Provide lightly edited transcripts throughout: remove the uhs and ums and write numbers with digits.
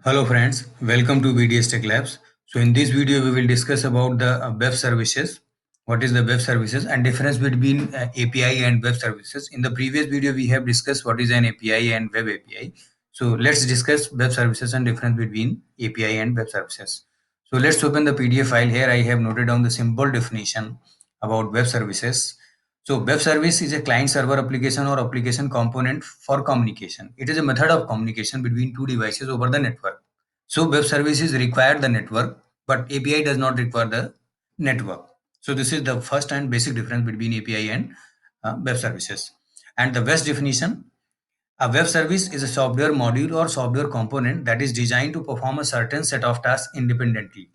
Hello friends, welcome to BDS Tech Labs. So in this video we will discuss about the web services. What is the web services and difference between API and web services. In the previous video we have discussed what is an API and web API. So let's discuss web services and difference between API and web services. So let's open the PDF file. Here I have noted down the simple definition about web services. So web service is a client server application or application component for communication. It is a method of communication between two devices over the network. So web services require the network, but API does not require the network. So this is the first and basic difference between API and web services. And the best definition, a web service is a software module or software component that is designed to perform a certain set of tasks independently.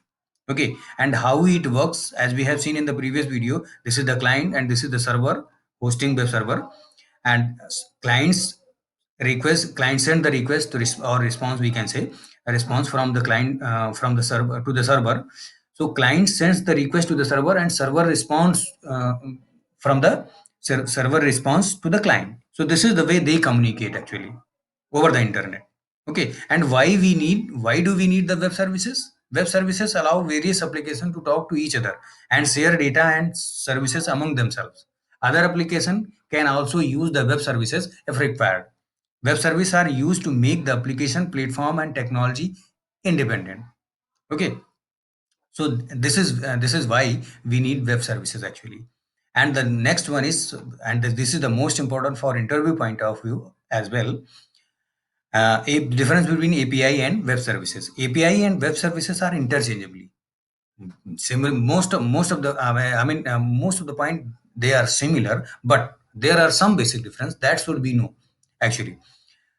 Okay, and how it works, as we have seen in the previous video, this is the client and this is the server hosting web server, and client send the request to or response, we can say a response from the client, from the server to the server. So client sends the request to the server and server responds, from the server response to the client. So this is the way they communicate actually over the internet. Okay, and why do we need the web services? Web services allow various applications to talk to each other and share data and services among themselves. Other application can also use the web services if required. Web services are used to make the application, platform and technology independent. Okay, so this is why we need web services actually. And the next one is, and this is the most important for interview point of view as well, a difference between API and web services. API and web services are interchangeably similar. Most of the most of the point they are similar, but there are some basic difference that should be know actually.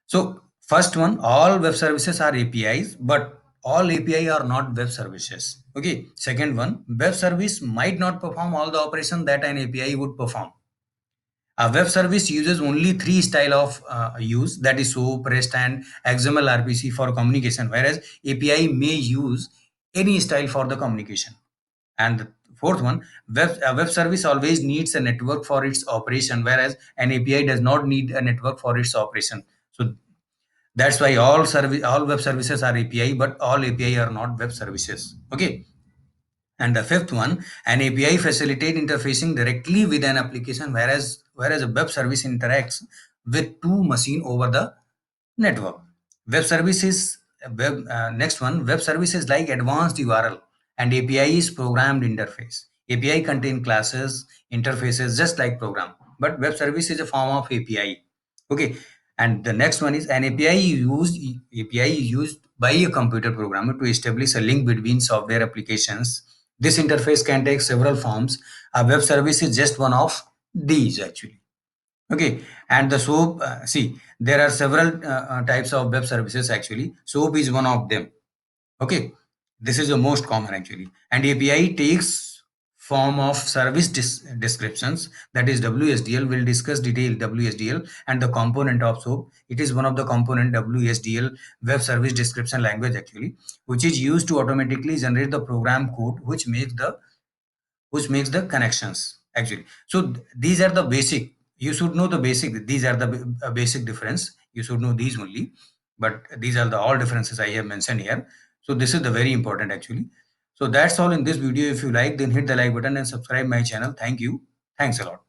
So first one, all web services are APIs, but all API are not web services. Okay. Second one, web service might not perform all the operation that an API would perform. A web service uses only three style of use, that is SOAP, REST, and XML RPC for communication, whereas API may use any style for the communication. And the fourth one, a web service always needs a network for its operation, whereas an API does not need a network for its operation. So that's why all web services are API, but all API are not web services. Okay. And the fifth one, an API facilitate interfacing directly with an application, whereas a web service interacts with two machine over the network. Web services, next one, web services like advanced URL and API is programmed interface. API contain classes, interfaces just like program, but web service is a form of API. Okay, and the next one is an API is used by a computer programmer to establish a link between software applications. This interface can take several forms. A web service is just one of these actually. Okay, and the SOAP, see, there are several types of web services actually. SOAP is one of them. Okay, this is the most common actually. And API takes form of service descriptions, that is WSDL. Will discuss detail WSDL and the component of SOAP. It is one of the component WSDL, web service description language actually, which is used to automatically generate the program code which makes the connections actually. So these are the basic, you should know the basic, these are the basic difference, you should know these only, but these are the all differences I have mentioned here. So this is the very important actually. So that's all in this video. If you like, then hit the like button and subscribe my channel. Thank you. Thanks a lot.